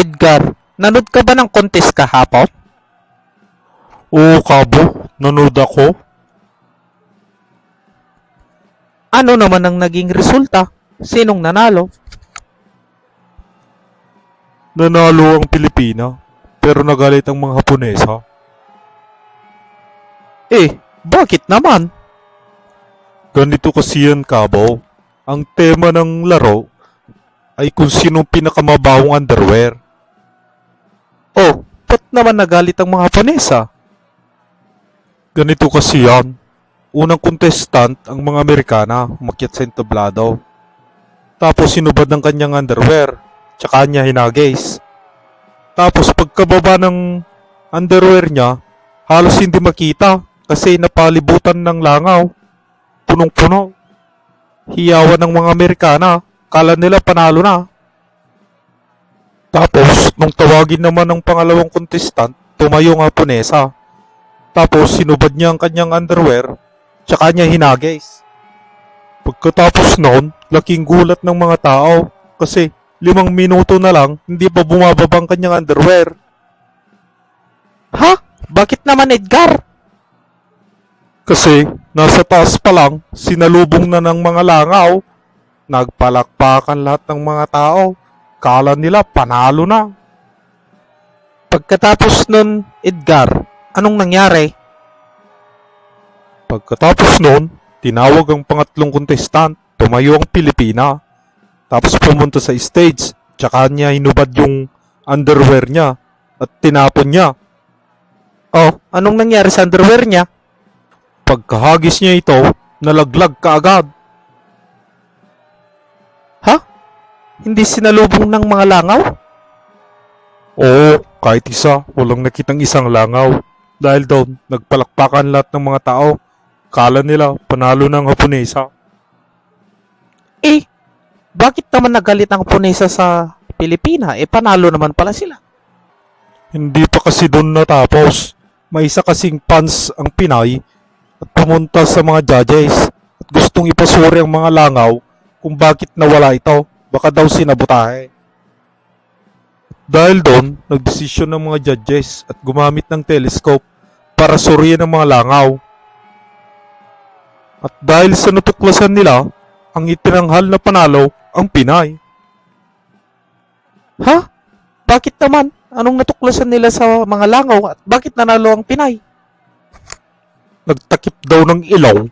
Edgar, nanood ka ba ng contest kahapon? Oo, Kabo. Nanood ako. Ano naman ang naging resulta? Sinong nanalo? Nanalo ang Pilipina, pero nagalit ang mga Haponesa. Bakit naman? Ganito kasi yan, Kabo. Ang tema ng laro ay kung sinong pinakamabahong underwear. Ba't naman nagalit ang mga Haponesa? Ganito kasi yan. Unang contestant ang mga Amerikana, umakyat sa entablado. Tapos sinubad ng kanyang underwear, tsaka niya hinagis. Tapos pagkababa ng underwear niya, halos hindi makita kasi napalibutan ng langaw. Punong-puno. Hiyawan ng mga Amerikana, kala nila panalo na. Tapos, nung tawagin naman ng pangalawang contestant, tumayo ang Haponesa. Tapos sinubad niya ang kanyang underwear, tsaka niya hinagis. Pagkatapos noon, laking gulat ng mga tao kasi 5 minuto na lang, hindi pa bumababa ang kanyang underwear. Ha? Bakit naman, Edgar? Kasi nasa taas pa lang, sinalubong na ng mga langaw. Nagpalakpakan lahat ng mga tao. Kala nila panalo na. Pagkatapos nun, Edgar, anong nangyari? Pagkatapos noon, tinawag ang pangatlong contestant, tumayo ang Pilipina. Tapos pumunta sa stage, tsaka niya hinubad yung underwear niya at tinapon niya. Anong nangyari sa underwear niya? Pagkahagis niya ito, nalaglag kaagad. Ha? Hindi sinalubong ng mga langaw? Oo, kahit isa, walang nakitang isang langaw. Dahil doon, nagpalakpakan lahat ng mga tao. Kala nila, panalo ng Haponesa. Bakit naman nagalit ang Haponesa sa Pilipina? Panalo naman pala sila. Hindi pa kasi doon natapos. May isa kasing fans ang Pinay at pumunta sa mga judges at gustong ipasuri ang mga langaw kung bakit nawala ito. Baka daw sinabotahe. Dahil doon, nagdesisyon ng mga judges at gumamit ng telescope para suriin ang mga langaw. At dahil sa natuklasan nila, ang itinanghal na panalo ang Pinay. Ha? Bakit naman? Anong natuklasan nila sa mga langaw at bakit nanalo ang Pinay? Nagtakip daw ng ilaw